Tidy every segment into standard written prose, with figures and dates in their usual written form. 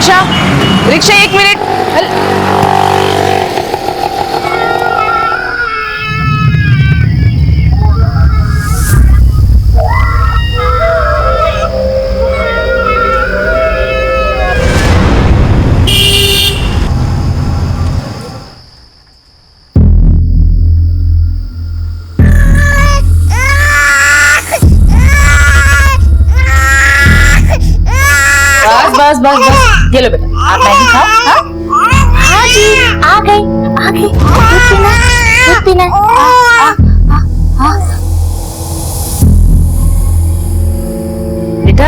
Rickshaw rickshaw, 1 minute. बस बस बस, ये लो बेटा, आप मैगी खाओ। हाँ हाँ जी, आ गई आ गई। दूध पीना बेटा,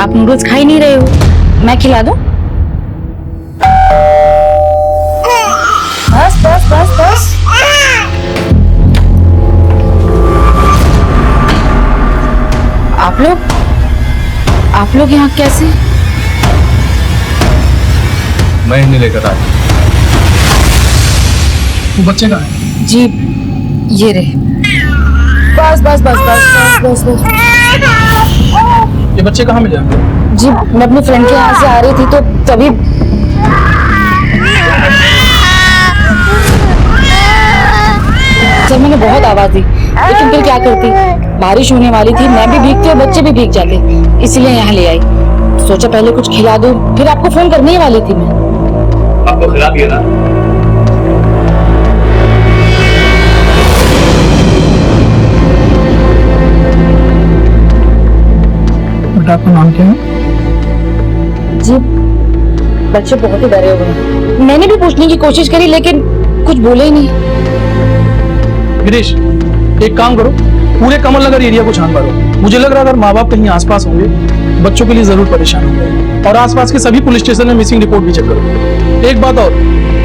आप नूडल्स खा ही नहीं रहे हो, मैं खिला दूं? बस बस बस बस। आप लोग यहाँ कैसे? मैं इन्हें लेकर आया। वो बच्चे कहाँ हैं? जी ये रहे। बस बस बस बस बस बस बस। ये बच्चे कहाँ मिले आपको? जी मैं अपनी फ्रेंड के यहाँ से आ रही थी तो तभी सर मैंने बहुत आवाज दी, लेकिन फिर क्या करती, बारिश होने वाली थी, मैं भी भीगती और बच्चे भी भीग जाते, इसीलिए यहाँ ले आई। सोचा पहले कुछ खिला दूं, फिर आपको फोन करने ही वाली थी मैं। आपको खिला दिया ना? बेटा आपका नाम क्या है? जी बच्चे बहुत ही डरे हुए हैं, मैंने भी पूछने की कोशिश करी लेकिन कुछ बोले ही नहीं। गिरीश, एक काम करो, पूरे कमल नगर एरिया को छान मारो। मुझे लग रहा है अगर माँ बाप कहीं आसपास होंगे, बच्चों के लिए जरूर परेशान होंगे। और आसपास के सभी पुलिस स्टेशन में मिसिंग रिपोर्ट भी चेक करो। एक बात और,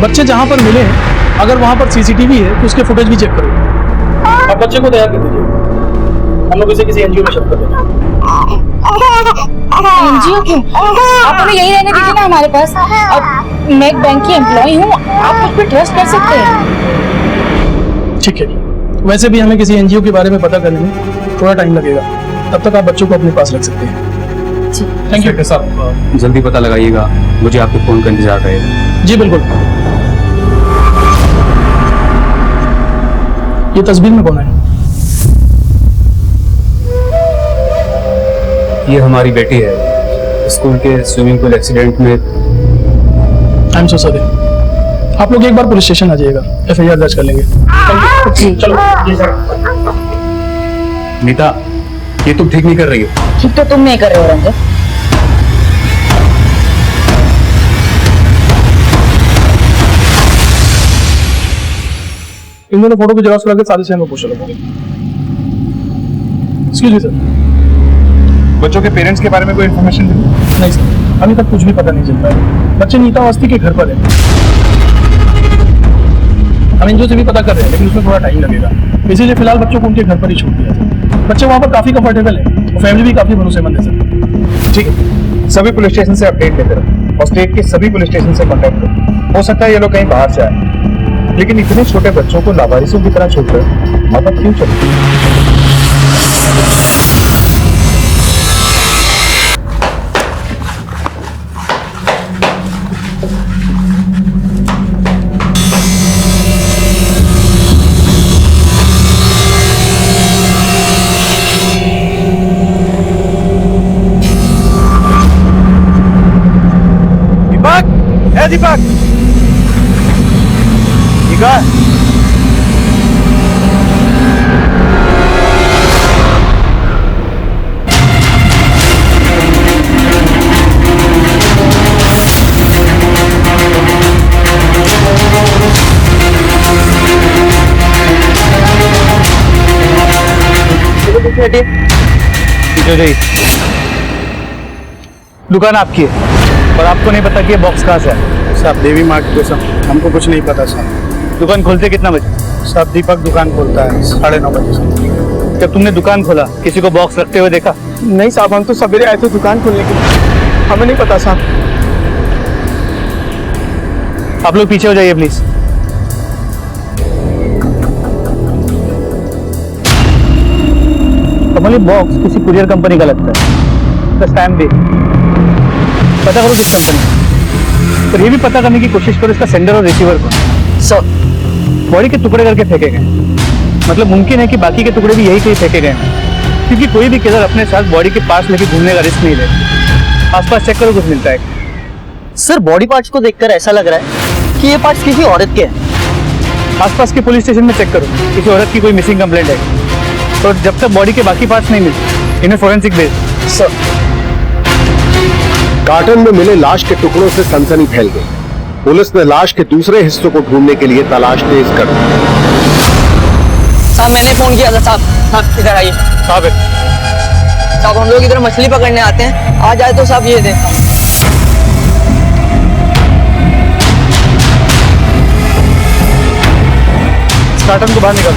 बच्चे जहाँ पर मिले हैं, अगर वहाँ पर सीसीटीवी है तो उसके फुटेज भी चेक करो। अब बच्चे को तैयार कर दीजिए, हम लोग इसे किसी एनजीओ में शिफ्ट कर देंगे। एनजीओ क्यों? आप हमें यही रहने दीजिए ना हमारे पास। अब मैं एक बैंक की एम्प्लॉय हूँ, आप मुझ पर ट्रस्ट कर सकते हैं। ठीक है, वैसे भी हमें किसी एनजीओ के बारे में पता करने में थोड़ा टाइम लगेगा, तब तक आप बच्चों को अपने पास रख सकते हैं। थैंक यू साहब, जल्दी पता लगाइएगा, मुझे आपके फोन का इंतजार रहेगा। जी बिल्कुल। ये तस्वीर में कौन है? ये हमारी बेटी है, स्कूल के स्विमिंग पूल एक्सीडेंट में। I am so sorry. आप लोग एक बार पुलिस स्टेशन आ जाइएगा, एफआईआर दर्ज कर लेंगे। जी चलो जी सर। नीता, ये तुम ठीक नहीं कर रही हो। ठीक तो तुम नहीं कर रहे हो रंजन। इन दोनों फोटो की जेरॉक्स करा के सारे शहर में पूछ लो। एक्सक्यूज मी सर, बच्चों के पेरेंट्स के बारे में कोई इन्फॉर्मेशन नहीं सर, अभी तक कुछ भी पता नहीं चल पाया। बच्चे नीता अवस्थी के घर पर है। हम एनजीओ से भी पता कर रहे हैं, लेकिन उसमें थोड़ा टाइम लगेगा, इसीलिए फिलहाल बच्चों को उनके घर पर ही छोड़ दिया था। बच्चे वहाँ पर काफी कंफर्टेबल है और फैमिली भी काफी भरोसेमंद है सर। ठीक है, सभी पुलिस स्टेशन से अपडेट लेते रहो और स्टेट के सभी पुलिस स्टेशन से कांटेक्ट करो। हो सकता है ये लोग कहीं बाहर से आए, लेकिन इतने छोटे बच्चों को लावारिसों की तरह छोड़कर मतलब क्यों चलते? दीपक, ठीक है? दुकान आपकी है और आपको नहीं पता कि ये बॉक्स कहाँ से है? साहब देवी माँ की कसम, हमको कुछ नहीं पता साहब। दुकान खोलते कितना बजे? साहब दीपक दुकान खोलता है 9:30 बजे से। जब तुमने दुकान खोला, किसी को बॉक्स रखते हुए देखा? नहीं साहब, हम तो सवेरे आए थे दुकान खोलने के लिए, हमें नहीं पता साहब। आप लोग पीछे हो जाइए प्लीज। कमल, ये बॉक्स किसी कुरियर कंपनी का लगता है, स्टैम्प भी। पता करो किस कंपनी, पर ये भी पता करने की कोशिश करो इसका सेंडर और रिसीवर कौन। सर बॉडी के टुकड़े करके फेंके गए, मतलब मुमकिन है कि बाकी के टुकड़े भी यही कहीं फेंके गए हैं, क्योंकि कोई भी किलर अपने साथ बॉडी के पास लेके घूमने का रिस्क नहीं ले। आसपास चेक करो, कुछ मिलता है। सर बॉडी पार्ट्स को देखकर ऐसा लग रहा है कि ये पार्ट्स किसी औरत के हैं। आसपास के पुलिस स्टेशन में चेक करो, किसी औरत की कोई मिसिंग कंप्लेंट है, तो जब तक बॉडी के बाकी पार्ट्स नहीं मिलते इन्हें फोरेंसिक भेज। सर कार्टन में मिले लाश के टुकड़ों से सनसनी फैल गई। पुलिस ने लाश के दूसरे हिस्सों को ढूंढने के लिए तलाश तेज कर दी। साहब मैंने फोन किया था साहब। साहब इधर आइए। साहब साहब हम लोग इधर मछली पकड़ने आते हैं, आ जाए तो साहब ये दे। कार्टन को बाहर निकाल।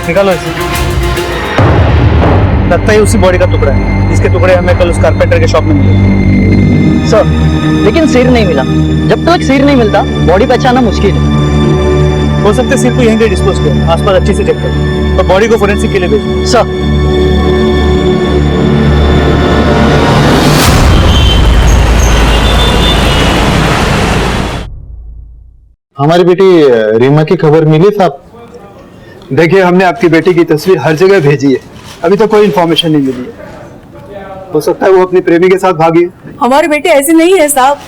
निकालो इसे। लगता है उसी बॉडी का टुकड़ा है जिसके टुकड़े हमें कल उस कारपेंटर के शॉप में मिले। सर लेकिन सिर नहीं मिला। जब तक सिर नहीं मिलता बॉडी पहचानना मुश्किल है। हो सकता है सिर को यहीं पे डिस्पोज करो, आसपास अच्छे से चेक करो और बॉडी को फोरेंसिक के लिए भेजो। सर हमारी बेटी रीमा की खबर मिली साहब? देखिए, हमने आपकी बेटी की तस्वीर हर जगह भेजी है, अभी तक कोई इन्फॉर्मेशन नहीं मिली है। हो सकता है वो अपनी प्रेमी के साथ भागी है। हमारी बेटी ऐसी नहीं है साहब।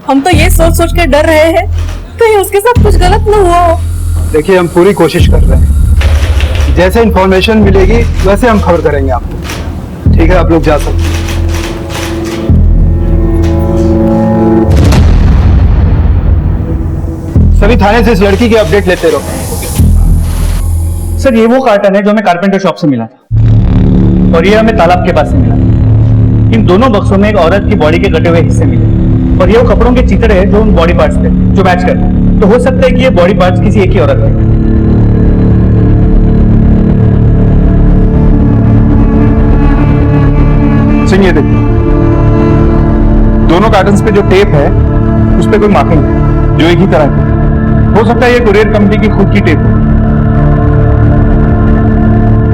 हम तो ये सोच सोच के डर रहे हैं कहीं उसके साथ कुछ गलत न हुआ हो। देखिए, हम पूरी कोशिश कर रहे हैं, जैसे इन्फॉर्मेशन मिलेगी वैसे हम खबर करेंगे आपको। ठीक है, आप लोग जा सकते हैं। सभी थाने से इस लड़की की अपडेट लेते रहो। सर ये वो कार्टन है जो हमें कारपेंटर शॉप से मिला था और ये हमें तालाब के पास से मिला। इन दोनों बक्सों में एक औरत की बॉडी के कटे हुए हिस्से मिले और ये वो कपड़ों के चित्र है जो उन बॉडी पार्ट्स थे जो मैच करते हैं। तो हो सकता है कि ये बॉडी पार्ट्स किसी एक ही औरत के। सुनिए, देखिए, दोनों कार्टन्स पे जो टेप है उस पे कोई मार्किंग है जो एक ही तरह की। हो सकता है ये कुरियर कंपनी की खुद की टेप हो।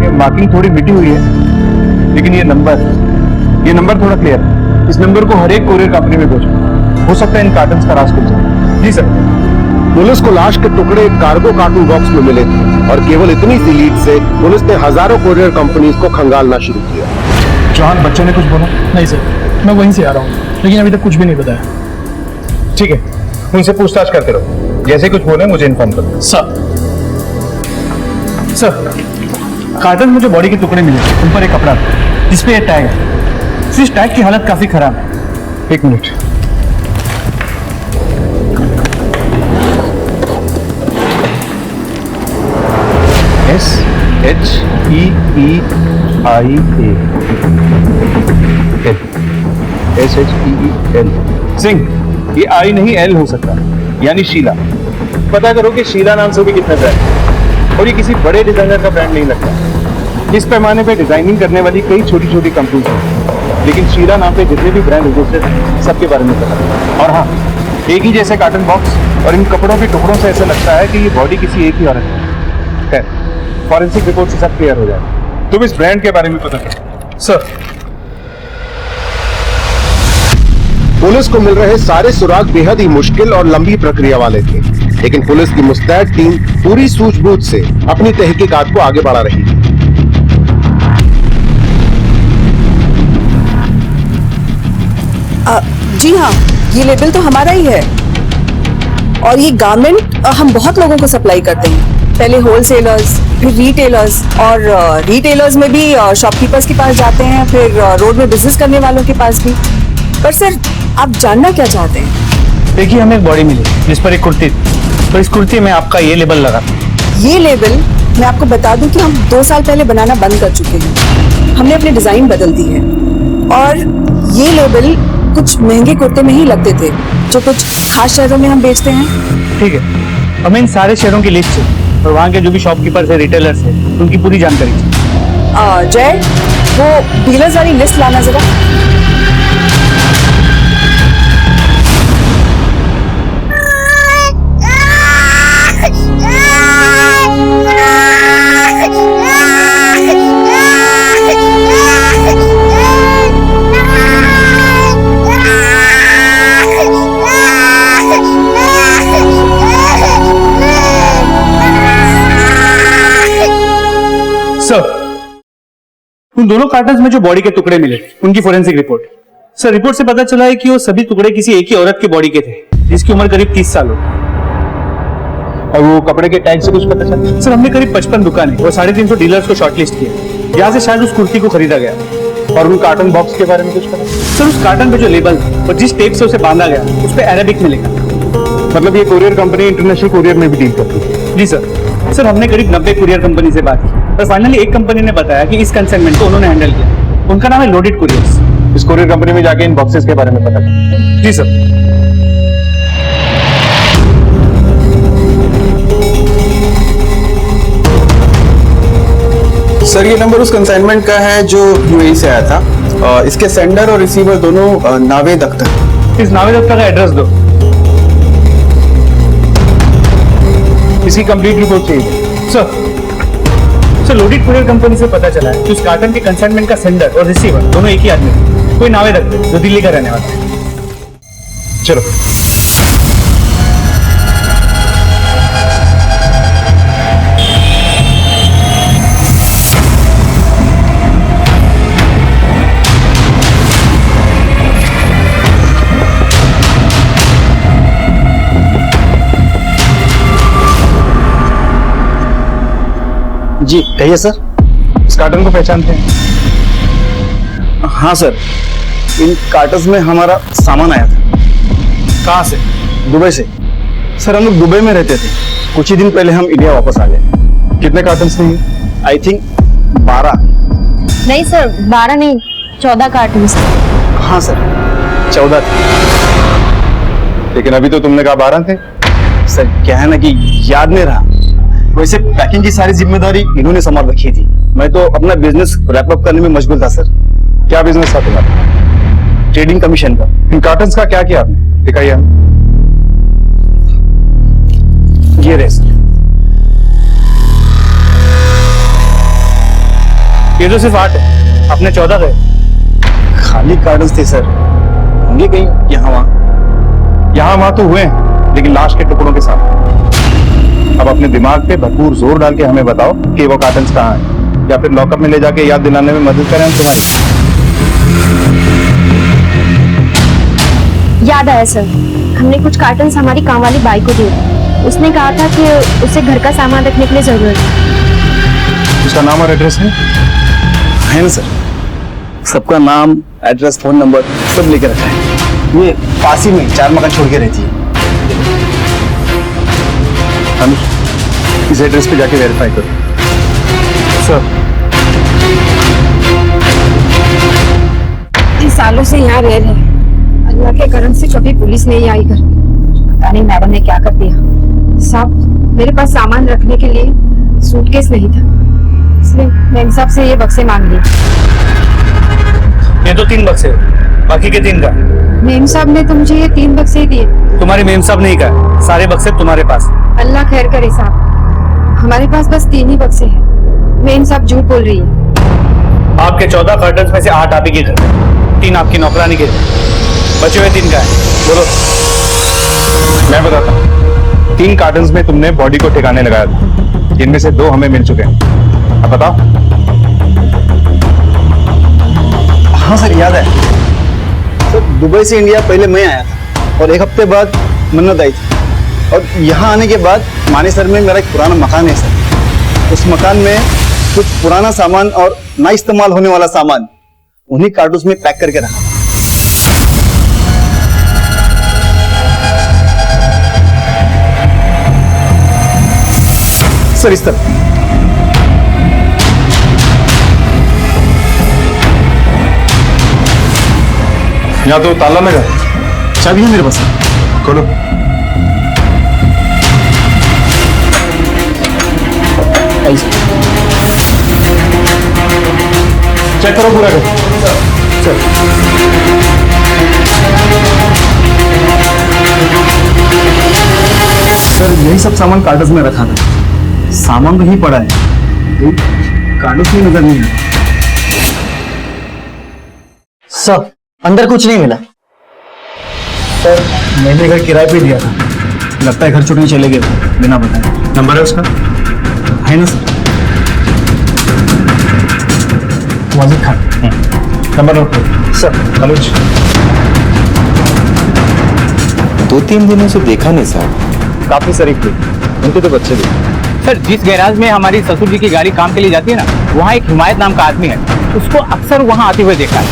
ये मार्किंग थोड़ी मिटी हुई है, लेकिन ये नंबर थोड़ा क्लियर है। इस नंबर को हर एक कुरियर कंपनी में भेजो। हो सकता है इन कार्टन्स का राज खुल जाए। जी सर। पुलिस को लाश के टुकड़े कार्गो कार्टून बॉक्स में मिले थे और केवल इतनी सी लीड से पुलिस ने हजारों कोरियर कंपनीज को खंगालना शुरू किया। जॉन, बच्चों ने कुछ बोला? नहीं सर, मैं वहीं से आ रहा हूँ, लेकिन अभी तक कुछ भी नहीं बताया। ठीक है, उनसे पूछताछ करते रहो। जैसे कुछ बोले मुझे इन्फॉर्म करो। सर कार्टन में जो बॉडी के टुकड़े मिले उन पर एक कपड़ा था जिसपे ये टैग है। इस टैग की हालत काफी खराब है। एक मिनट। SHEEIA SHEEL। सिंह, ये आई नहीं एल हो सकता, यानी शीला। पता करो कि शीला नाम से भी कितना ब्रांड है और ये किसी बड़े डिजाइनर का ब्रांड नहीं लगता। इस पैमाने पे डिजाइनिंग करने वाली कई छोटी छोटी कंपनीज हैं, लेकिन शीला नाम पे जितने भी ब्रांड रजिस्टर्ड हैं सबके बारे में पता है। और हाँ, एक ही जैसे कार्टन बॉक्स और इन कपड़ों के टुकड़ों से ऐसा लगता है कि ये बॉडी किसी एक ही औरत की है। फॉरेंसिक रिपोर्ट से सब क्लियर हो जाएगा। तुम इस ब्रांड के बारे में पता करो। सर पुलिस को मिल रहे सारे सुराग बेहद ही मुश्किल और लंबी प्रक्रिया वाले थे, लेकिन पुलिस की मुस्तैद टीम पूरी सूझबूझ से अपनी तहकीकात को आगे बढ़ा रही थी। जी हाँ, ये लेबल तो हमारा ही है और ये गारमेंट हम बहुत लोगों को सप्लाई करते हैं। पहले होलसेलर्स, फिर रिटेलर्स और रिटेलर्स में भी शॉपकीपर्स के पास जाते हैं, फिर रोड में बिजनेस करने वालों के पास भी। पर सर आप जानना क्या चाहते हैं? देखिए, हमें एक बॉडी मिली जिस पर एक कुर्ती थी, तो इस कुर्ती में आपका ये लेबल लगा था। ये लेबल मैं आपको बता दूं कि हम 2 साल पहले बनाना बंद कर चुके हैं। हमने अपनी डिजाइन बदल दी है और ये लेबल कुछ महंगे कुर्ते में ही लगते थे जो कुछ खास शहरों में हम बेचते हैं। ठीक है, हमें इन सारे शहरों की लिस्ट है और वहाँ के जो भी शॉपकीपर्स है, रिटेलर्स है, उनकी पूरी जानकारी चाहिए। जय, वो डीलर्स वाली लिस्ट लाना जरा। सर, उन दोनों कार्टन्स में जो बॉडी के टुकड़े मिले उनकी फोरेंसिक रिपोर्ट। सर, रिपोर्ट से पता चला है कि वो सभी टुकड़े किसी एक ही औरत की बॉडी के थे जिसकी उम्र करीब 30 साल हो। और वो कपड़े के टैग से कुछ पता चला? सर, हमने करीब 55 दुकानें और 350 डीलर्स को शॉर्टलिस्ट किया। यहाँ से शायद उस कुर्ती को खरीदा गया। और उन कार्टन बॉक्स के बारे में कुछ पता? सर, उस कार्टन पे जो लेबल और जिस टेप से उसे बांधा गया उस पे अरेबिक में लिखा। मतलब ये कुरियर कंपनी इंटरनेशनल कुरियर में भी डील करती है? जी सर। सर, हमने करीब 90 कुरियर कंपनी से बात की और फाइनली एक कंपनी ने बताया कि इस कंसाइनमेंट को उन्होंने हैंडल किया। उनका नाम है लोडेड कुरियर्स। इस कुरियर कंपनी में जाके इन बॉक्सेस के बारे में पता करें। जी सर। सर, ये नंबर उस कंसाइनमेंट का है जो यूएई से आया था। इसके सेंडर और रिसीवर दोनों नावेद अख्तर। इस नावेद अख्तर का एड्रेस दो। इसकी कंप्लीट रिपोर्ट चाहिए। सर, लोडेड कुरियर कंपनी से पता चला है कि उस कार्टन के कंसाइनमेंट का सेंडर और रिसीवर दोनों एक ही आदमी थे। कोई नावेद अख्तर जो दिल्ली का रहने वाला है। चलो। जी कहिए सर। इस कार्टन को पहचानते हैं? हाँ सर, इन कार्टन्स में हमारा सामान आया था। कहाँ से? दुबई से। सर, हम लोग दुबई में रहते थे। कुछ ही दिन पहले हम इंडिया वापस आ गए। कितने कार्टन्स नहीं? I think 12। नहीं सर, 12 नहीं, 14 कार्टून। हाँ सर, 14 थे। लेकिन अभी तो तुमने कहा 12 थे। सर, क्या है ना कि याद नहीं रहा। वैसे पैकिंग की सारी जिम्मेदारी इन्होंने संभाल रखी थी। मैं तो अपना बिजनेस रैप अप करने में मशगूल था सर। क्या बिजनेस था तुम्हारा? ट्रेडिंग कमीशन का। इन कार्टन्स का क्या किया आपने? दिखाइए हमें। ये रहे सर। ये तो सिर्फ 8 है, अपने 14 गए। खाली कार्टन्स थे सर, होंगे कहीं यहाँ वहाँ। यहाँ वहां तो हुए हैं, लेकिन लाश के टुकड़ों के साथ। अब अपने दिमाग पे भरपूर जोर डाल के हमें बताओ कि वो कार्टन्स कहाँ हैं, या फिर लॉकअप में ले जाके याद दिलाने में मदद करें हम तुम्हारी। याद आया सर, हमने कुछ कार्टन्स हमारी काम वाली बाई को दिए। उसने कहा था कि उसे घर का सामान रखने के लिए जरूरत है। उसका नाम और एड्रेस है ना सर? सबका नाम, एड्रेस, फोन नंबर सब लेकर रखा है। ये पास ही में 4 मकान छोड़ के रहती है। इस एड्रेस पे जाके वेरीफाई करो। सर, इन सालों से यहाँ रह रहे हैं, अल्लाह के करम से कभी पुलिस नहीं आई घर। पता नहीं मैडम ने क्या कर दिया। साहब, मेरे पास सामान रखने के लिए सूटकेस नहीं था, इसलिए मैं साहब से ये बक्से मांग लिए। ये तो 3 बक्से, बाकी के 3 का? मेम साहब ने तो मुझे ये 3 बक्से ही दिए। तुम्हारी मेम साहब नहीं कहा, सारे बक्से तुम्हारे पास। अल्लाह खैर करे साहब, हमारे पास बस 3 ही बक्से हैं। मेम साहब झूठ बोल रही है। आपके 14 कर्टन्स में से 8 आप ही के थे, 3 आपकी नौकरानी के थे, बचे हुए 3 का है। बोलो। मैं बताता हूँ। 3 कार्टन्स में तुमने बॉडी को ठिकाने लगाया था, जिनमें से 2 हमें मिल चुके हैं। अब बताओ। हाँ सर, याद है सर। दुबई से इंडिया पहले मैं आया था और 1 हफ्ते बाद मन्नत आई थी। और यहाँ आने के बाद मानेसर में मेरा एक पुराना मकान है सर। उस मकान में कुछ पुराना सामान और ना इस्तेमाल होने वाला सामान उन्हीं कार्टून्स में पैक करके रखा। सर, इस तरह। यहाँ तो ताला लगा है। चाबी है मेरे पास। खोलो। चेक करो पूरा कर। सर, यही सब सामान कार्टून्स में रखा था। सामान तो ही पड़ा है, कार्टून्स में नजर नहीं है। सर, अंदर कुछ नहीं मिला। सर, मैंने घर किराए पे दिया था, लगता है घर छुट्टी चले गए बिना बताए। नंबर है उसका? है ना sir? Wajid Khan number note करो सर। अनुज 2-3 दिनों से देखा नहीं साहब। काफी शरीफ थे, उनके तो बच्चे भी। सर जिस गैराज में हमारी ससुर जी की गाड़ी काम के लिए जाती है ना, वहाँ एक हिमायत नाम का आदमी है, उसको अक्सर वहाँ आते हुए देखा है।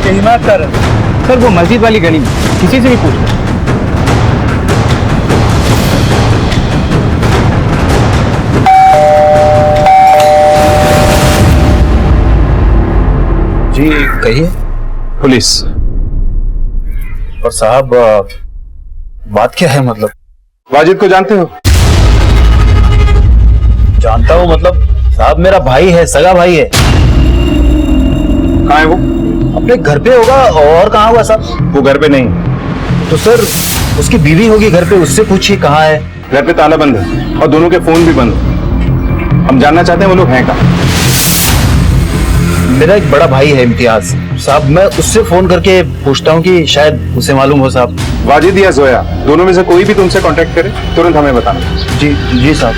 हिमायत कर सर वो मस्जिद वाली गली में, किसी से भी पूछ लो। जी कहिए। पुलिस। और साहब बात क्या है मतलब? वाजिद को जानते हो? जानता हूँ मतलब साहब मेरा भाई है, सगा भाई है। कहाँ है वो? अपने घर पे होगा और कहाँ होगा साहब? वो घर पे नहीं। तो सर उसकी बीवी होगी घर पे, उससे पूछिए कहाँ है। घर पे ताला बंद है और दोनों के फोन भी बंद है। हम जानना चाहते हैं वो लोग हैं कहाँ। मेरा एक बड़ा भाई है इम्तियाज साहब, मैं उससे फोन करके पूछता हूँ कि शायद उसे मालूम हो साहब। वाजिद या जोया, दोनों में से कोई भी तुमसे कांटेक्ट करे तुरंत हमें बताना। जी जी साहब।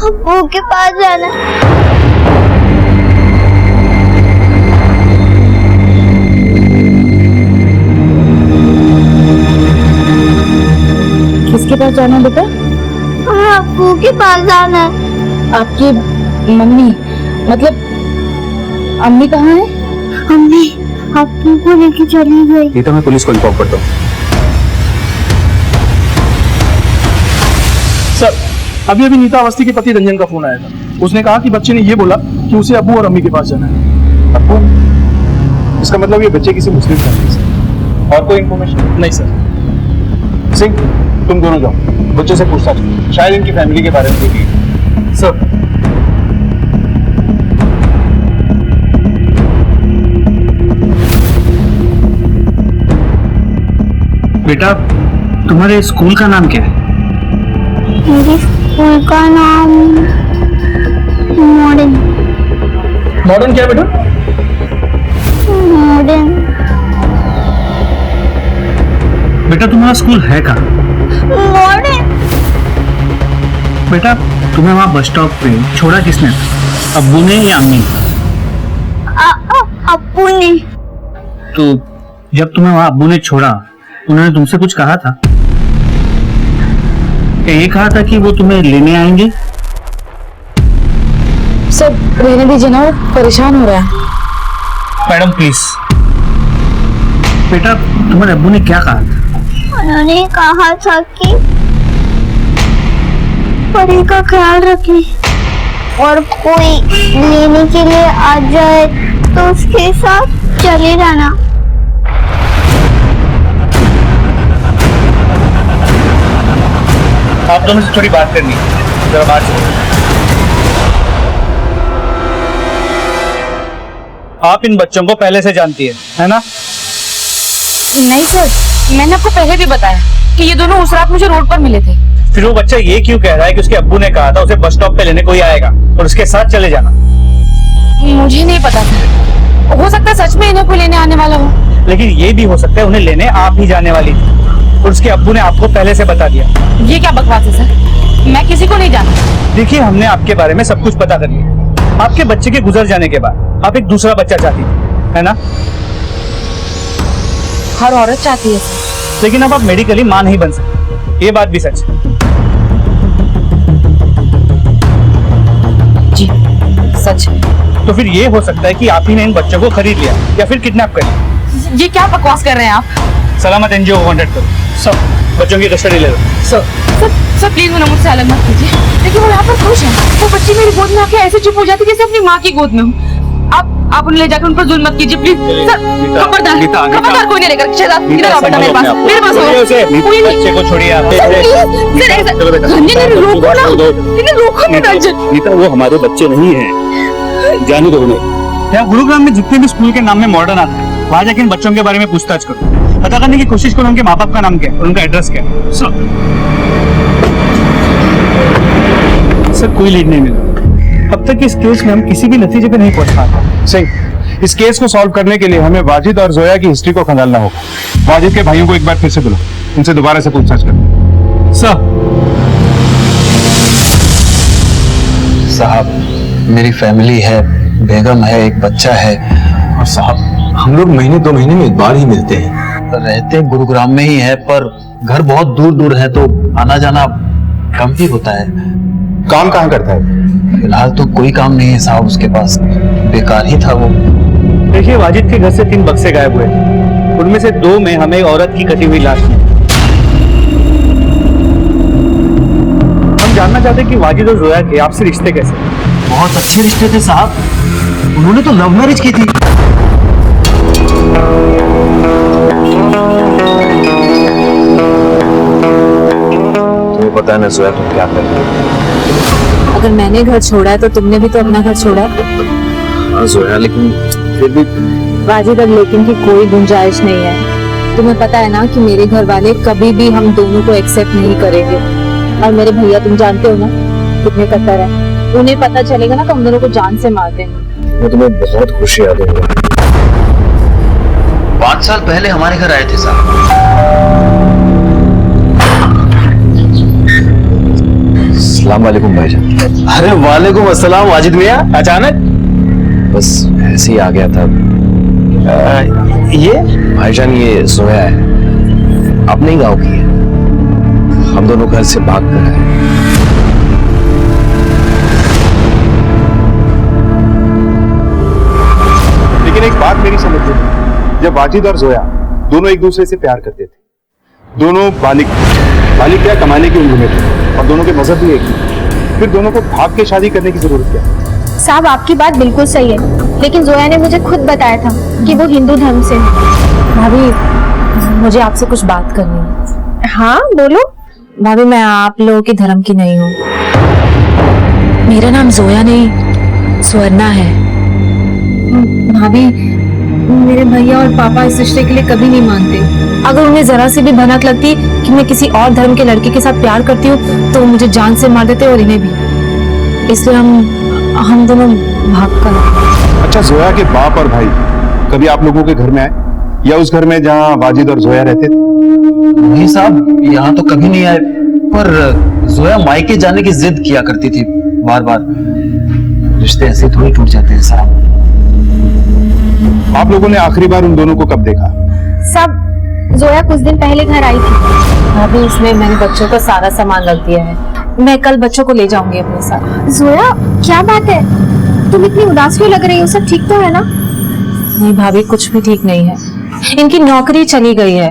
अब्बू के पास जाना। किसके पास जाना है बेटा? अब्बू के पास जाना है। आपकी मम्मी मतलब अम्मी कहाँ है? अम्मी अब्बू को लेके चली गई। ये तो मैं पुलिस को इन्फॉर्म करता हूँ। सर अभी अभी नीता अवस्थी के पति रंजन का फोन आया था। उसने कहा कि बच्चे ने ये बोला कि उसे अब्बू और अम्मी के पास जाना है। अब्बू? इसका मतलब ये बच्चे किसी मुस्लिम फैमिली से। और कोई इन्फॉर्मेशन? नहीं सर। सिंह तुम दोनों जाओ, बच्चे से पूछताछ करो, शायद इनकी फैमिली के बारे में देखिए। सर बेटा तुम्हारे स्कूल का नाम क्या है? मेरे स्कूल का नाम मॉडर्न। मॉडर्न क्या बेटा? मॉडर्न। बेटा तुम्हारा स्कूल है कहाँ? मॉडर्न। बेटा तुम्हें वहाँ बस स्टॉप पे छोड़ा किसने था, अब्बू ने या अम्मी? अब्बू ने। तो जब तुम्हें वहाँ अब्बू ने छोड़ा, उन्होंने तुमसे कुछ कहा था? क्या ये कहा था कि वो तुम्हें लेने आएंगे? सर रहने दीजिए ना, वो परेशान हो रहा है। Madam please. बेटा तुम्हारे अब्बू ने क्या कहा था? उन्होंने कहा था कि परी का ख्याल रखें और कोई लेने के लिए आ जाए तो उसके साथ चले जाना। आप दोनों से थोड़ी बात करनी है, जरा बात करो। आप इन बच्चों को पहले से जानती है ना? नहीं सर, मैंने आपको पहले भी बताया कि ये दोनों उस रात मुझे रोड पर मिले थे। फिर वो बच्चा ये क्यों कह रहा है कि उसके अब्बू ने कहा था उसे बस स्टॉप पे लेने कोई आएगा और उसके साथ चले जाना? मुझे नहीं पता था, हो सकता है सच में इन्हें कोई लेने आने वाला हो। लेकिन ये भी हो सकता है उन्हें लेने आप ही जाने वाली थी और उसके अब्बू ने आपको पहले से बता दिया। ये क्या बकवास है सर, मैं किसी को नहीं जानता। देखिए हमने आपके बारे में सब कुछ पता कर लिया। आपके बच्चे के गुजर जाने के बाद आप एक दूसरा बच्चा चाहती थी, है ना? हर औरत चाहती है सर। लेकिन अब आप मेडिकली मां नहीं बन सकते, ये बात भी सच है। जी सच है। तो फिर ये हो सकता है कि आप ही ने इन बच्चों को खरीद लिया या फिर किडनैप कर लिया। ये क्या बकवास कर रहे हैं आप? सलामत एनजीओ को कांटेक्ट करो, सब बच्चों की कस्टडी ले लो। सर प्लीज उन्हें मुझसे अलग मत कीजिए। देखिए वो यहाँ पर खुश है। वो बच्ची मेरी गोद में आके ऐसे चुप हो जाती जैसे अपनी माँ की गोद में हूँ। आप उन्हें ले जाकर उन पर जुल्म मत कीजिए प्लीज सर। खबरदार नीता, नीता। खबरदार, कोई नहीं लेकर शहजाद इधर आओ बेटा मेरे पास होगा कोई नहीं। बच्चे को छोड़िए आप। नहीं रोको ना, इन्हें रोको मत अर्जुन। नीता, वो हमारे बच्चे नहीं हैं, जाने दो उन्हें। यहाँ गुरुग्राम में जितने भी स्कूल के नाम में मॉडर्न आता है, वहां जाके इन बच्चों के बारे में पूछताछ करो, पता करने की कोशिश करो उनके माँ बाप का नाम क्या है और उनका एड्रेस क्या है। सर कोई लीड नहीं मिला। अब तक इस केस में हम किसी भी नतीजे पे नहीं पहुंच पाते। सिंह, इस केस को सॉल्व करने के लिए हमें वाजिद और जोया की हिस्ट्री को खंगालना होगा। वाजिद के भाइयों को एक बार फिर से बुलाओ, उनसे दोबारा से पूछताछ करो। सर साहब, मेरी फैमिली है, बेगम है, एक बच्चा है। और साहब, हम लोग महीने 2 महीने में एक बार ही मिलते हैं। रहते गुरुग्राम में ही है, पर घर बहुत दूर दूर है, तो आना जाना कम ही होता है। काम कहाँ करता है? फिलहाल तो कोई काम नहीं है साहब उसके पास, बेकार ही था वो। देखिए, वाजिद के घर से 3 बक्से गायब हुए, उनमें से 2 में हमें एक औरत की कटी हुई लाश मिली। हम जानना चाहते हैं कि वाजिद और जोया के आपसे रिश्ते कैसे? बहुत अच्छे रिश्ते थे साहब, उन्होंने तो लव मैरिज की थी। तुम्हें पता है ना जोया, तुम क्या कर रही हो? अगर मैंने घर छोड़ा है तो तुमने भी तो अपना घर छोड़ा है। हाँ जोया, लेकिन फिर भी वाजिद, अब लेकिन की कोई गुंजाइश नहीं है। तुम्हें पता है ना कि मेरे घर वाले कभी भी हम दोनों को एक्सेप्ट नहीं करेंगे। और मेरे भैया तुम जानते हो ना कितने कट्टर है, उन्हें पता चलेगा ना तो हम दोनों को जान से मार देंगे। मैं तुम्हें बहुत खुशी याद दूंगा। 5 साल पहले हमारे घर आए थे साहब। अस्सलाम वालेकुम भाईजान। अरे वालेकुम अस्सलाम वाजिद मियां, अचानक? बस ऐसे ही आ गया था। ये भाईजान, ये जोया है, अपने ही गांव की है। हम दोनों घर से भाग कर आए। लेकिन एक बात मेरी समझ में, जब वाजिद और जोया दोनों एक दूसरे से प्यार करते थे, दोनों बालिग क्या कमाने की उम्र में थे और दोनों के मजहब भी एक ही, फिर दोनों को भाग के शादी करने की जरूरत क्या? साहब, आपकी बात बिल्कुल सही है, लेकिन जोया ने मुझे खुद बताया था कि वो हिंदू धर्म से है। भाभी, मुझे आपसे कुछ बात करनी है। हाँ बोलो। भाभी, मैं आप लोगों के धर्म की नहीं हूँ। मेरा नाम जोया नहीं स्वर्णा है। भाभी, मेरे भैया और पापा इस रिश्ते के लिए कभी नहीं मानते। अगर उन्हें जरा सी भी भनक लगती कि मैं किसी और धर्म के लड़के के साथ प्यार करती हूँ तो वो मुझे जान से मार देते और इन्हें भी। इसलिए हम दोनों भाग कर। अच्छा, जोया के बाप और भाई कभी आप लोगों के घर में आए, या उस घर में जहाँ वाजिद और जोया रहते थे? नहीं साहब, यहाँ तो कभी नहीं आए, पर जोया मायके जाने की जिद किया करती थी बार बार। रिश्ते ऐसे थोड़ी टूट जाते हैं साहब। आप लोगों ने आखिरी बार उन दोनों को कब देखा? सब जोया कुछ दिन पहले घर आई थी। भाभी, इसमें मैंने बच्चों का सारा सामान रख दिया है, मैं कल बच्चों को ले जाऊंगी अपने साथ। जोया, क्या बात है? तुम इतनी उदास क्यों लग रही हो? सब ठीक तो है ना? नहीं भाभी, कुछ भी ठीक नहीं है। इनकी नौकरी चली गई है,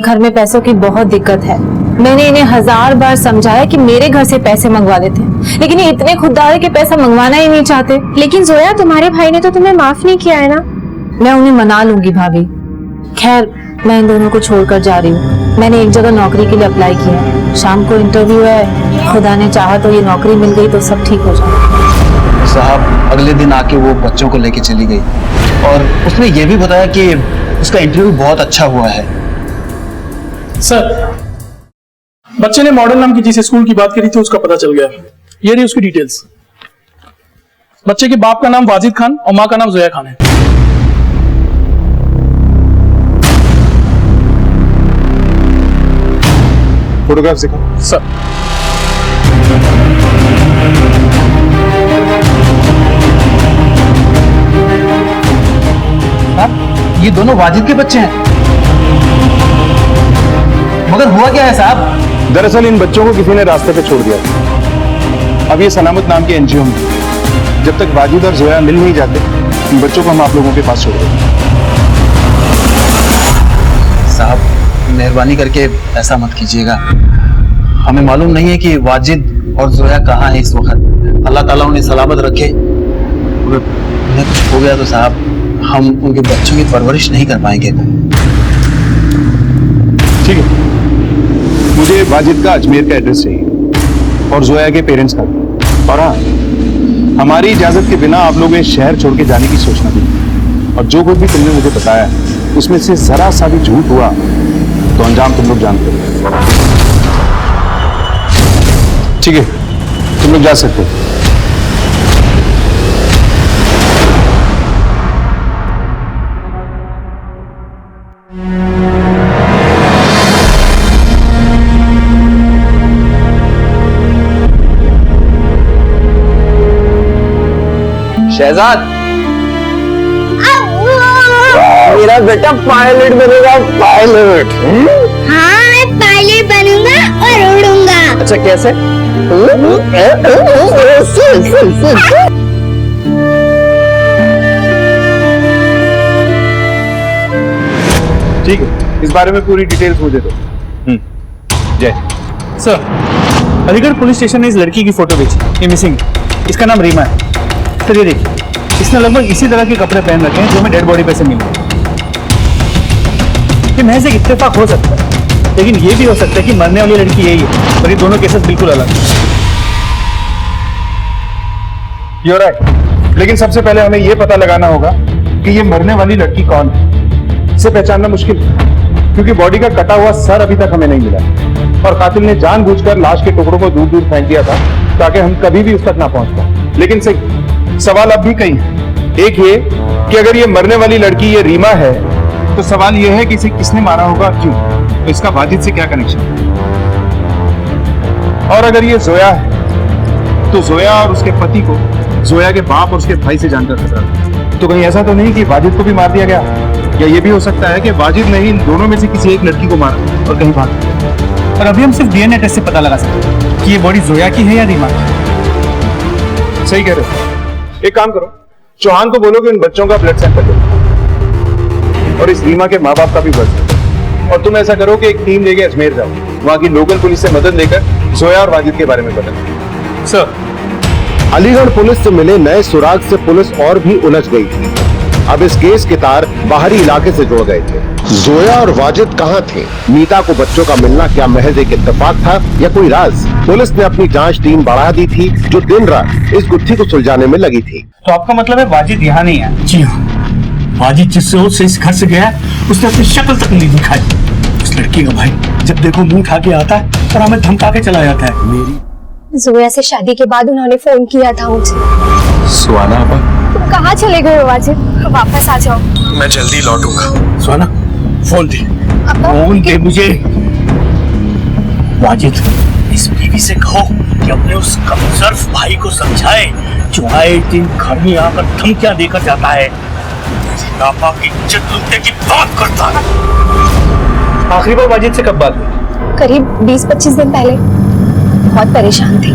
घर में पैसों की बहुत दिक्कत है। मैंने इन्हें 1000 बार समझाया कि मेरे घर से पैसे मंगवा लेते, लेकिन ये इतने खुददार है कि पैसा मंगवाना ही नहीं चाहते। लेकिन जोया, तुम्हारे भाई ने तो तुम्हें माफ नहीं किया है ना? मैं उन्हें मना लूंगी भाभी। खैर, मैं इन दोनों को छोड़कर जा रही हूँ। मैंने एक जगह नौकरी के लिए अप्लाई किया है, शाम को इंटरव्यू है। खुदा ने चाहा तो ये नौकरी मिल गई तो सब ठीक हो जाए। साहब, अगले दिन आके वो बच्चों को लेके चली गई और उसने ये भी बताया कि उसका इंटरव्यू बहुत अच्छा हुआ है। सर, बच्चे ने मॉडर्न नाम की जिस स्कूल की बात करी थी उसका पता चल गया। ये रही उसकी डिटेल्स। बच्चे के बाप का नाम वाजिद खान और माँ का नाम जोया खान है। फोटोग्राफ दिखाओ। सर, ये दोनों वाजिद के बच्चे हैं, मगर हुआ क्या है साहब? दरअसल इन बच्चों को किसी ने रास्ते पे छोड़ दिया था। अब ये सलामत नाम की एनजीओ में, जब तक वाजिद और जोया मिल नहीं जाते, इन बच्चों को हम आप लोगों के पास छोड़ देंगे। साहब, मेहरबानी करके ऐसा मत कीजिएगा। हमें मालूम नहीं है कि वाजिद और जोया कहाँ है इस वक्त। अल्लाह ताला उन्हें सलामत रखे। उन्हें कुछ हो गया तो साहब हम उनके बच्चों की परवरिश नहीं कर पाएंगे। ठीक है, मुझे वाजिद का अजमेर का एड्रेस चाहिए और जोया के पेरेंट्स का भी। और हाँ, हमारी इजाजत के बिना आप लोग इस शहर छोड़ के जाने की सोचना नहीं। और जो कुछ भी तुमने मुझे बताया उसमें से जरा सा भी झूठ हुआ तो अंजाम तुम लोग जानते हो। ठीक है, तुम लोग जा सकते हो। शहजाद, मेरा बेटा पायलट बनेगा, पायलट। हाँ, मैं पायलट बनूंगा और उड़ूंगा। अच्छा, कैसे? ठीक है, इस बारे में पूरी डिटेल्स मुझे दो। जय। सर, अलीगढ़ पुलिस स्टेशन ने इस लड़की की फोटो भेजी, ये मिसिंग। इसका नाम रीमा है। सर ये देखिए, इसने लगभग इसी तरह के कपड़े पहन रखे हैं जो हमें डेड बॉडी पे से मिले। ये महज एक इत्तेफाक हो सकता है, लेकिन ये भी हो सकता है कि मरने वाली लड़की यही है और ये दोनों केसेस बिल्कुल अलग हैं। You're right, लेकिन सबसे पहले हमें यह पता लगाना होगा कि ये मरने वाली लड़की कौन है। इसे पहचानना मुश्किल है, क्योंकि बॉडी का कटा हुआ सर अभी तक हमें नहीं मिला और कातिल ने जानबूझकर लाश के टुकड़ों को दूर दूर फेंक दिया था ताकि हम कभी भी उस तक ना पहुंच पाए। लेकिन सही, सवाल अब भी कई है। एक ये कि अगर ये मरने वाली लड़की ये रीमा है तो सवाल ये है कि इसे किसने मारा होगा, क्यों, तो इसका वाजिद से क्या कनेक्शन है। और अगर ये जोया है तो जोया और उसके पति को जोया के बाप और उसके भाई से जानकर खतरा था। तो कहीं ऐसा तो नहीं कि वाजिद को भी मार दिया गया, या ये भी हो सकता है कि वाजिद ने इन दोनों में से किसी एक लड़की को मारा और कहीं भाग गया। और अभी हम सिर्फ डीएनए टेस्ट से पता लगा सकते हैं कि ये बॉडी जोया की है या रीमा की। सही कह रहे हो। एक काम करो, चौहान को बोलो कि उन बच्चों का ब्लड सैंपल लो और इस रीमा के माँ बाप का भी ब्लड सैंपल। और तुम ऐसा करो कि एक टीम लेके अजमेर जाओ, वहां की लोकल पुलिस से मदद लेकर जोया और वाजिद के बारे में बताओ। सर, अलीगढ़ पुलिस से मिले नए सुराग से पुलिस और भी उलझ गई थी। अब इस केस के तार बाहरी इलाके से जुड़ गए थे। जोया और वाजिद कहाँ थे? मीता को बच्चों का मिलना क्या महज एक इत्तेफाक था या कोई राज? पुलिस ने अपनी जांच टीम बढ़ा दी थी जो दिन रात इस गुत्थी को सुलझाने में लगी थी। तो आपका मतलब है वाजिद यहाँ नहीं है? जी हाँ, वाजिद जिस रोज से इस घर से गया उसने अपनी शक्ल तक नहीं दिखाई। उस लड़की का भाई जब देखो मुंह उठा के आता है और हमें धमका के चला जाता है। मेरी जोया से शादी के बाद उन्होंने फोन किया था मुझे। सुहाना आपा, तुम कहाँ चले गए हो वाजिद? वापस आ जाओ। मैं जल्दी लौटूंगा। सुहाना, फोन दे, अब फोन दे मुझे। वाजिद, इस बीवी से कहो कि अपने उस कमजोर भाई को समझाए जो आए दिन घर में आकर धमकियां देकर जाता है, आपा की इज्जत लूटने की बात करता है। आखिरी बार वाजिद से कब बात हुई? करीब 20-25 दिन पहले। बहुत परेशान थी,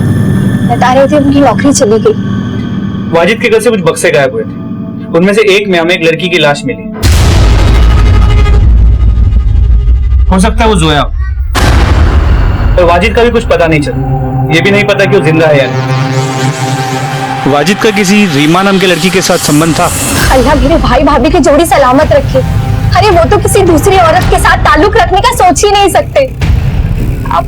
बता रहे थे उनकी नौकरी चली गई। वाजिद के घर से कुछ बक्से गायब हुए थे, उनमें से एक में हमें एक लड़की की लाश मिली। हो सकता है वो जोया हो। और वाजिद का भी कुछ पता नहीं चला, ये भी नहीं पता कि वो जिंदा है या नहीं। वाजिद का किसी रीमा नाम की लड़की के साथ संबंध था? अल्लाह मेरे भाई भाभी की जोड़ी सलामत रखे। अरे वो तो किसी दूसरी औरत के साथ ताल्लुक रखने का सोच ही नहीं सकते। अब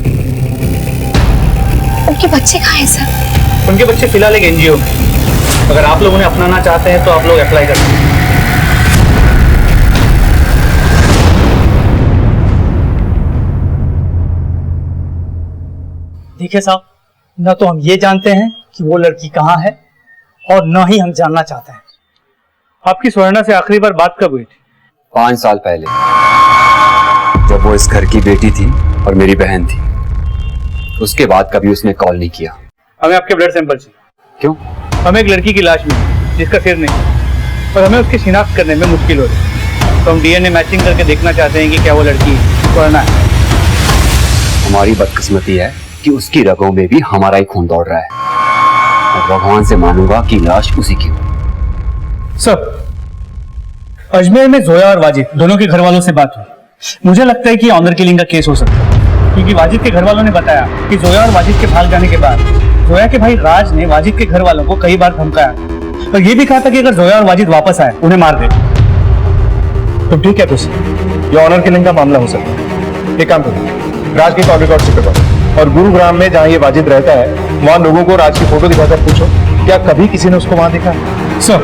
उनके बच्चे कहाँ हैं सर? उनके बच्चे फिलहाल एक एनजीओ में। अगर आप लोग उन्हें अपनाना चाहते हैं तो आप लोग अप्लाई कर सकते हैं। देखिए साहब, न तो हम ये जानते हैं कि वो लड़की कहाँ है और न ही हम जानना चाहते हैं। आपकी स्वर्णा से आखिरी बार बात कब हुई थी? 5 साल पहले, जब वो इस घर की बेटी थी और मेरी बहन थी। उसके बाद कभी उसने कॉल नहीं किया। हमें आपके ब्लड सैंपल चाहिए। क्यों? हमें एक लड़की की लाश मिली जिसका सिर नहीं, और हमें उसकी शिनाख्त करने में मुश्किल हो रही है। तो हम डीएनए मैचिंग करके देखना चाहते हैं कि क्या वो लड़की स्वर्णा है। हमारी बदकिस्मती है कि उसकी रगों में भी हमारा ही खून दौड़ रहा है और भगवान से मानूंगा कि लाश उसी की हो। सब अजमेर में जोया और वाजिद दोनों के घर वालों से बात हुई। मुझे लगता है कि ऑनर किलिंग का केस हो सकता है, क्योंकि वाजिद के घर वालों ने बताया कि जोया और वाजिद के भाग जाने के बाद जोया के भाई राज ने वाजिद के घर वालों को कई बार धमकाया और ये भी कहा था कि अगर जोया और वाजिद वापस आए उन्हें मार दे। तुम ठीक है तुझसे, ये ऑनर किलिंग का मामला हो सकता है। एक काम करो, राज की कॉल रिकॉर्ड से करवाओ और गुरुग्राम में जहाँ ये वाजिद रहता है वहाँ लोगों को राज की फोटो दिखाकर पूछो क्या कभी किसी ने उसको वहां देखा। सर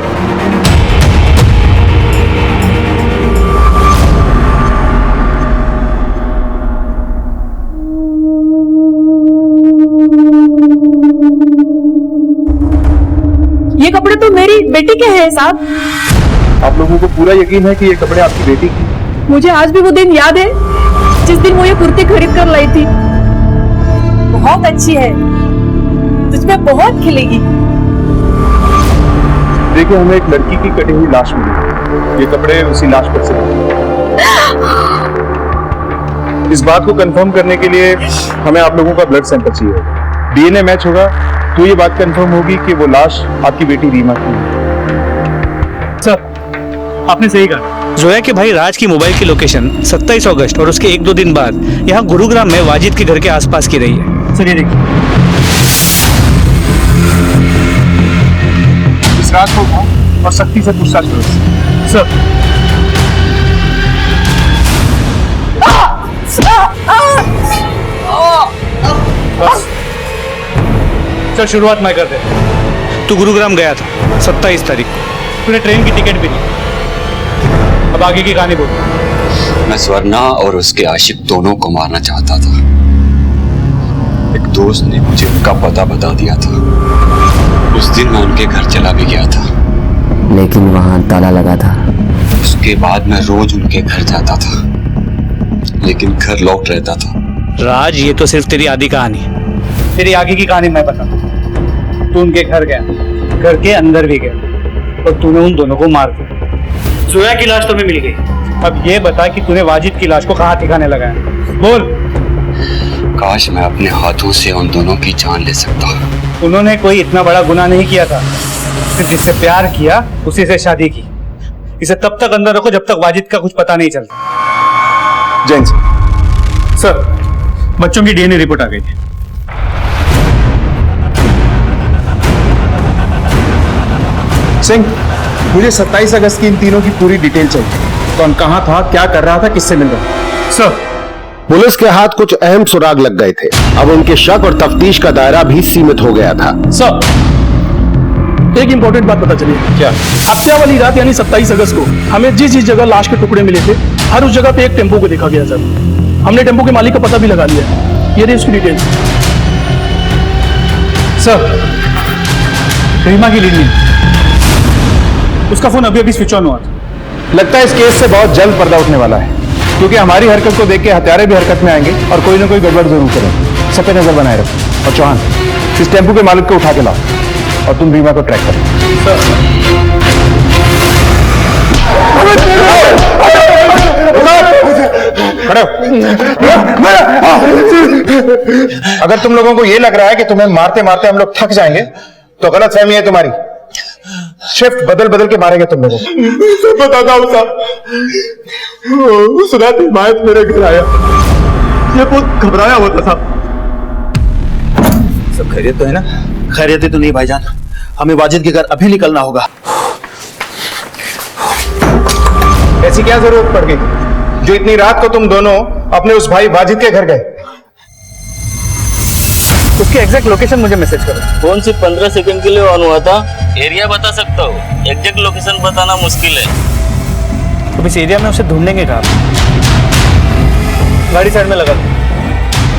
ये कपड़े तो मेरी बेटी के हैं साहब। आप लोगों को पूरा यकीन है कि ये कपड़े आपकी बेटी की? मुझे आज भी वो दिन याद है जिस दिन वो ये कुर्ती खरीद कर लाई थी। बहुत अच्छी है, तुझमें बहुत खिलेगी। देखिए हमें एक लड़की की कटी हुई लाश मिली, ये कपड़े उसी लाश पर से इस बात को कंफर्म करने के लिए हमें आप लोगों का ब्लड सैंपल चाहिए। डीएनए मैच होगा तो ये बात कंफर्म होगी कि वो लाश आपकी बेटी रीमा की है। सर आपने सही कहा। जोया के भाई राज की मोबाइल की लोकेशन 27 अगस्त और उसके 1-2 दिन बाद यहाँ गुरुग्राम में वाजिद के घर के आसपास की रही है। सर ये देखिए, इस राज को उठाओ और सख्ती से पूछताछ करो। सर सर शुरुआत मैं कर दे। तू गुरुग्राम गया था 27 तारीख को, तूने ट्रेन की टिकट भी ली। अब आगे की कहानी बोल। मैं स्वर्णा और उसके आशिक दोनों को मारना चाहता था। एक दोस्त ने मुझे उनका पता बता दिया था। उस दिन मैं उनके घर चला भी गया था, लेकिन वहां ताला लगा था। उसके बाद मैं रोज उनके घर जाता था, लेकिन घर लॉक रहता था। राज ये तो सिर्फ तेरी आधी कहानी है, तेरी आगे की कहानी मैं बताता हूँ। तू उनके घर गया, घर के अंदर भी गया और तूने उन दोनों को मार दिया। जोया की लाश तुम्हें मिल गई। अब ये बता कि तूने वाजिद की लाश को कहाँ ठिकाने लगाया, बोल। काश मैं अपने हाथों से उन दोनों की जान ले सकता। उन्होंने कोई इतना बड़ा गुनाह नहीं किया था, सिर्फ जिससे प्यार किया उसी से शादी की। इसे तब तक अंदर रखो जब तक वाजिद का कुछ पता नहीं चलता। जैन सर बच्चों की डीएनए रिपोर्ट आ गई थी। सिंह, मुझे 27 अगस्त की इन तीनों की पूरी डिटेल चाहिए। कौन कहां था, क्या कर रहा था, किससे मिल रहा था? सर पुलिस के हाथ कुछ अहम सुराग लग गए थे। अब उनके शक और तफ्तीश का दायरा भी सीमित हो गया था। सर एक इंपॉर्टेंट बात पता चली। क्या? हत्या वाली रात यानी 27 अगस्त को हमें जिस जिस जगह लाश के टुकड़े मिले थे, हर उस जगह पे एक टेम्पो को देखा गया सर। हमने टेम्पो के मालिक का पता भी लगा लिया। ये रही उसकी डिटेल्स। सर रीमा की लीड, उसका फोन अभी अभी स्विच ऑन हुआ था। लगता है इस केस से बहुत जल्द पर्दा उठने वाला है, क्योंकि हमारी हरकत को देख के हत्यारे भी हरकत में आएंगे और कोई ना कोई गड़बड़ जरूर करेंगे। सब पे नजर बनाए रखो। और चौहान, इस टेम्पो के मालिक को उठा के लाओ और तुम रीमा को ट्रैक करो। खड़े हो। अगर तुम लोगों को ये लग रहा है कि तुम्हें मारते मारते हम लोग थक जाएंगे तो गलत फहमी है तुम्हारी। शिफ्ट बदल बदल के मारेंगे तुम लोगों को। बताता हूँ साहब, उस रात हिमायत मेरे घर आया। ये बहुत घबराया हुआ था साहब। सब खैरियत तो है ना? खैरियत तो नहीं भाईजान, हमें वाजिद के घर अभी निकलना होगा। ऐसी क्या जरूरत पड़ गई जो इतनी रात को तुम दोनों अपने उस भाई वाजिद के घर गए? उसकी एग्जैक्ट लोकेशन मुझे मैसेज करो। फोन सिर्फ 15 सेकंड के लिए ऑन हुआ था। एरिया बता सकता हूँ, एग्जैक्ट लोकेशन बताना मुश्किल है। तो इस एरिया में उसे ढूंढेंगे कहाँ? गाड़ी साइड में लगा दो।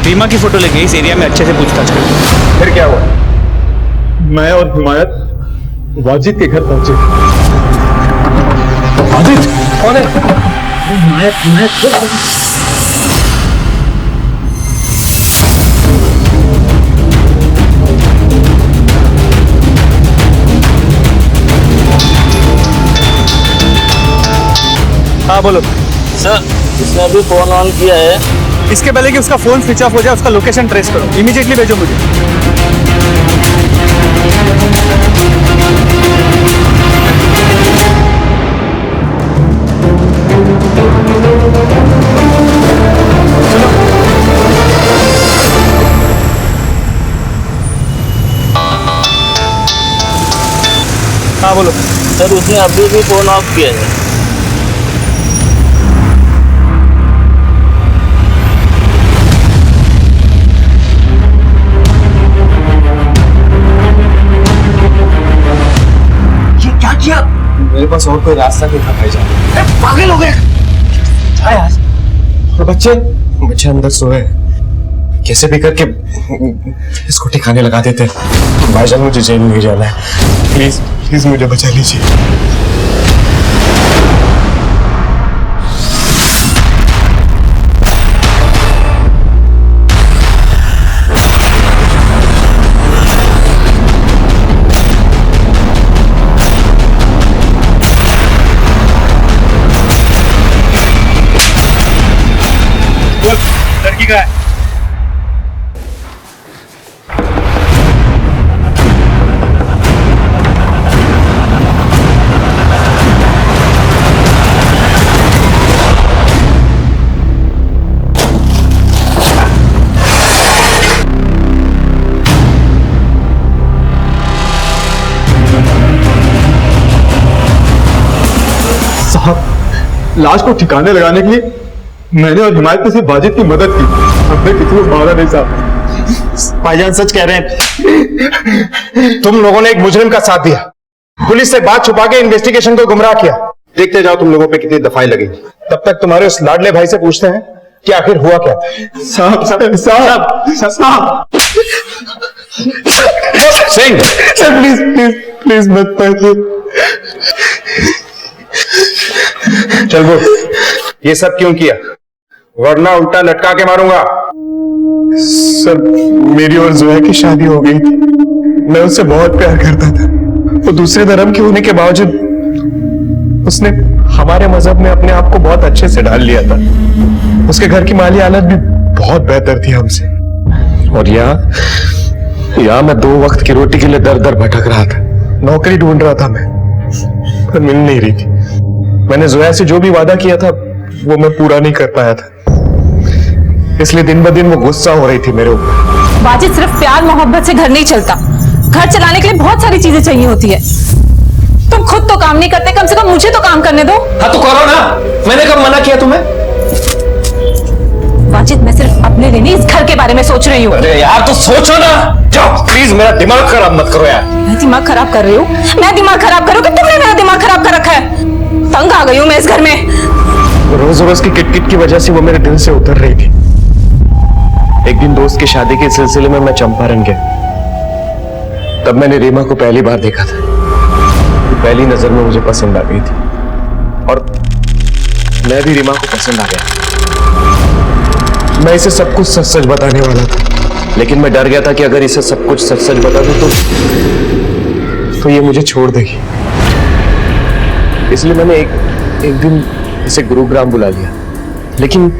रीमा की फोटो लेके इस एरिया में अच्छे से पूछताछ करो। फिर क्या हुआ? मैं और हिमायत वाजिद के घर पहुंचे। वाजिद कौन है? हाँ बोलो सर, इसने अभी फोन ऑन किया है। इसके पहले कि उसका फोन स्विच ऑफ हो जाए उसका लोकेशन ट्रेस करो। इमीडिएटली भेजो मुझे। हाँ बोलो सर, उसने अभी भी फोन ऑफ किया है। ये क्या किया? मेरे पास और कोई रास्ता नहीं था भाईजान। पागल हो गए और बच्चे बच्चे अंदर सोए, कैसे भी करके इसको ठिकाने लगा देते। भाईजान मुझे जेल नहीं जाना है, प्लीज प्लीज मुझे बचा लीजिए। लड़की का है। साहब, लाश को ठिकाने लगाने के लिए मैंने और हिमायत ने सिर्फ वाजिद की मदद की, हमने किसी को मारा नहीं साहब। भाईजान सच कह रहे हैं, तुम लोगों ने एक मुजरिम का साथ दिया, पुलिस से बात छुपा के इन्वेस्टिगेशन को गुमराह किया। देखते जाओ तुम लोगों पे कितनी दफाई लगेगी। तब तक तुम्हारे उस लाडले भाई से पूछते हैं कि आखिर हुआ क्या। साहब साहब साहब साहब सिंह, प्लीज प्लीज प्लीज मत पढ़िए। चल वो, ये सब क्यों किया? वरना उल्टा लटका के मारूंगा। सर, मेरी और जोया की शादी हो गई थी, मैं उससे बहुत प्यार करता था। वो दूसरे धर्म के होने के बावजूद उसने हमारे मजहब में अपने आप को बहुत अच्छे से ढाल लिया था। उसके घर की माली हालत भी बहुत बेहतर थी हमसे। और यहाँ मैं 2 वक्त की रोटी के लिए दर दर भटक रहा था। नौकरी ढूंढ रहा था मैं, पर मिल नहीं रही थी। मैंने जोया से जो भी वादा किया था वो मैं पूरा नहीं कर पाया था, इसलिए दिन ब दिन वो गुस्सा हो रही थी मेरे ऊपर। वाजिद, सिर्फ प्यार मोहब्बत से घर नहीं चलता, घर चलाने के लिए बहुत सारी चीजें चाहिए होती है। तुम खुद तो काम नहीं करते, कम से कम मुझे तो काम करने दो। हाँ तो करो ना, मैंने कब मना किया तुम्हें? वाजिद, मैं सिर्फ अपने लिए नहीं इस घर के बारे में सोच रही हूँ। अरे यार तो सोचो ना, जाओ प्लीज, मेरा दिमाग खराब मत करो यार। मैं दिमाग खराब कर रही हूँ? मैं दिमाग खराब करूँ कि तुमने मेरा दिमाग खराब कर रखा है? तंग आ गई हूँ मैं इस घर में। रोज रोज की किटकिट की वजह से वो मेरे दिल से उतर रही थी। एक दिन दोस्त की शादी के सिलसिले में मैं चंपारण गया, तब मैंने रीमा को पहली बार देखा था। पहली नजर में मुझे पसंद आ गई थी और मैं भी रीमा को पसंद आ गया। मैं इसे सब कुछ सच सच बताने वाला था, लेकिन मैं डर गया था कि अगर इसे सब कुछ सच सच बता दूं तो ये मुझे छोड़ देगी। इसलिए मैंने एक दिन इसे गुरुग्राम बुला लिया, लेकिन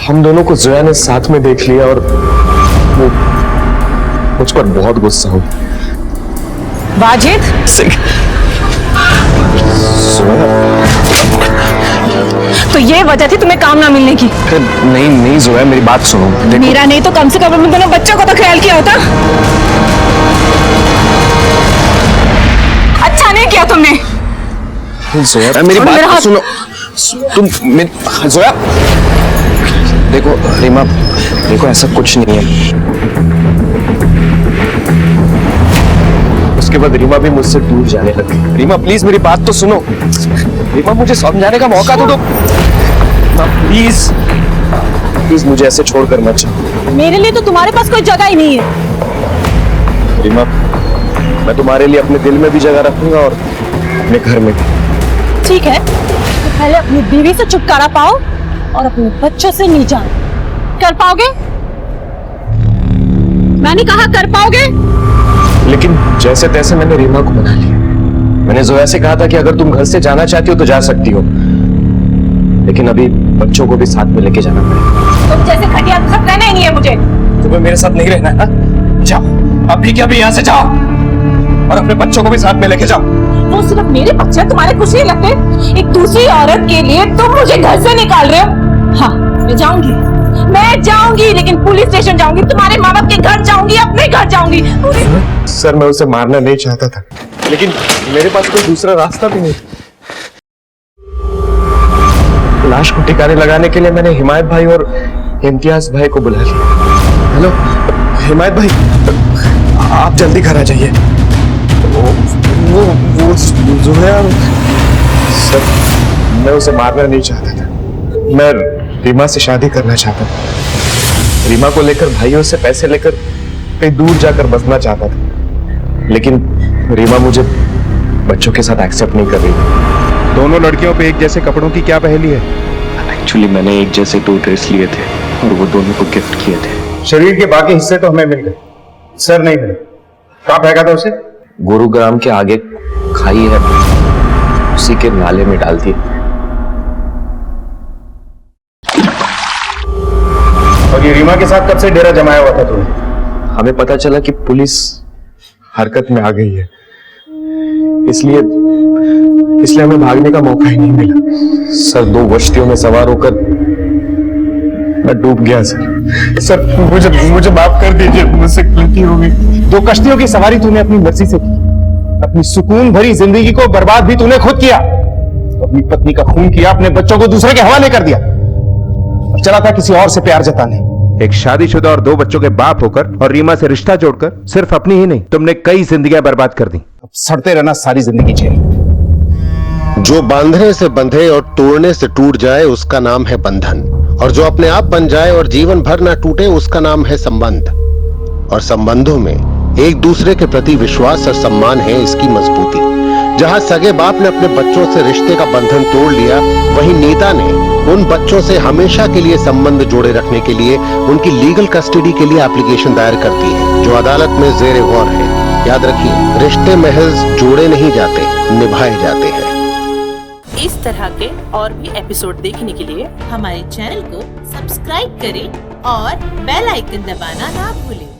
हम दोनों को जोया ने साथ में देख लिया और वो मुझ पर बहुत गुस्सा हो। वाजिद, तो ये वजह थी तुम्हें काम ना मिलने की? नहीं नहीं जोया, मेरी बात सुनो। मेरा नहीं तो कम से कम अपने दोनों बच्चों को तो ख्याल किया होता। अच्छा नहीं किया तुमने। जोया मेरी बात सुनो, तुम जोया देखो रीमा, देखो ऐसा कुछ नहीं है। उसके बाद रीमा भी मुझसे दूर जाने लगी। रीमा प्लीज मेरी बात तो सुनो। रीमा मुझे समझाने का मौका दो प्लीज प्लीज, मुझे ऐसे छोड़कर मत जाओ। मेरे लिए तो तुम्हारे पास कोई जगह ही नहीं है। रीमा, मैं तुम्हारे लिए अपने दिल में भी जगह रखूंगा और अपने घर में भी। ठीक है, तो पहले अपनी बीवी से छुटकारा पाओ और अपने बच्चों से नहीं जाओ। कर पाओगे? मैंने कहा कर पाओगे? लेकिन जैसे तैसे मैंने रीमा को मना लिया। मैंने जोया से कहा था कि अगर तुम घर से जाना चाहती हो तो जा सकती हो, लेकिन अभी बच्चों को भी साथ में लेके जाना पड़ेगा। तुम जैसे घटिया साथ रहना ही नहीं है मुझे। तुम्हें मेरे साथ नहीं रहना है? जाओ अभी के अभी यहाँ से जाओ और अपने बच्चों को भी साथ में लेके जाओ। वो सिर्फ मेरे बच्चे तुम्हारे कुछ नहीं लगते? एक दूसरी औरत के लिए तुम मुझे घर से निकाल रहे हो? हाँ, मैं जाऊंगी, मैं जाऊंगी, लेकिन पुलिस स्टेशन जाऊंगी, तुम्हारे माँ बाप के घर जाऊंगी, अपने घर जाऊंगी। सर मैं उसे मारना नहीं चाहता था, लेकिन मेरे पास कोई दूसरा रास्ता भी नहीं था। लाश को ठिकाने लगाने के लिए मैंने हिमायत भाई और इम्तियाज भाई को बुला लिया। हेलो हिमायत भाई, आप जल्दी घर आ जाइए। वो जोया। सर मैं उसे मारना नहीं चाहता था, मैं रीमा से शादी करना चाहता था। रीमा को लेकर भाइयों से पैसे लेकर कहीं दूर जाकर बसना चाहता था, लेकिन रीमा मुझे बच्चों के साथ एक्सेप्ट नहीं कर रही थी। दोनों लड़कियों पे एक जैसे कपड़ों की क्या पहेली है? एक्चुअली मैंने एक जैसे 2 ड्रेस लिए थे और वो दोनों को गिफ्ट किए थे। शरीर के बाकी हिस्से तो हमें मिल गए, सर नहीं मिले। कहाँ फेंका था उसे? गुरुग्राम के आगे खाई है, उसी के नाले में डाल दी। और ये रीमा के साथ कब से डेरा जमाया हुआ था तुम्हें? हमें पता चला कि पुलिस हरकत में आ गई है, इसलिए हमें भागने का मौका ही नहीं मिला। सर 2 कश्तियों में सवार होकर मैं डूब गया सर मुझे माफ कर दीजिए, मुझसे गलती हो गई। 2 कश्तियों की सवारी तूने अपनी मर्जी से की, अपनी सुकून भरी जिंदगी को बर्बाद भी तूने खुद किया, अपनी पत्नी का खून किया, अपने बच्चों को दूसरे के हवाले कर दिया और चला था किसी और से प्यार जताने। एक शादीशुदा और 2 बच्चों के बाप होकर और रीमा से रिश्ता जोड़कर सिर्फ अपनी ही नहीं, तुमने कई जिंदगियां बर्बाद कर दी। अब सड़ते रहना सारी जिंदगी जेल। जो बांधने से बंधे और तोड़ने से टूट जाए उसका नाम है बंधन, और जो अपने आप बन जाए और जीवन भर ना टूटे उसका नाम है संबंध। और संबंधों में एक दूसरे के प्रति विश्वास और सम्मान है इसकी मजबूती। जहां सगे बाप ने अपने बच्चों से रिश्ते का बंधन तोड़ लिया, वहीं नीता ने उन बच्चों से हमेशा के लिए संबंध जोड़े रखने के लिए उनकी लीगल कस्टडी के लिए एप्लीकेशन दायर कर दी है, जो अदालत में जेर गौर है। याद रखिए, रिश्ते महज जोड़े नहीं जाते, निभाए जाते हैं। इस तरह के और भी एपिसोड देखने के लिए हमारे चैनल को सब्सक्राइब करें और बेल आइकन दबाना ना भूलें।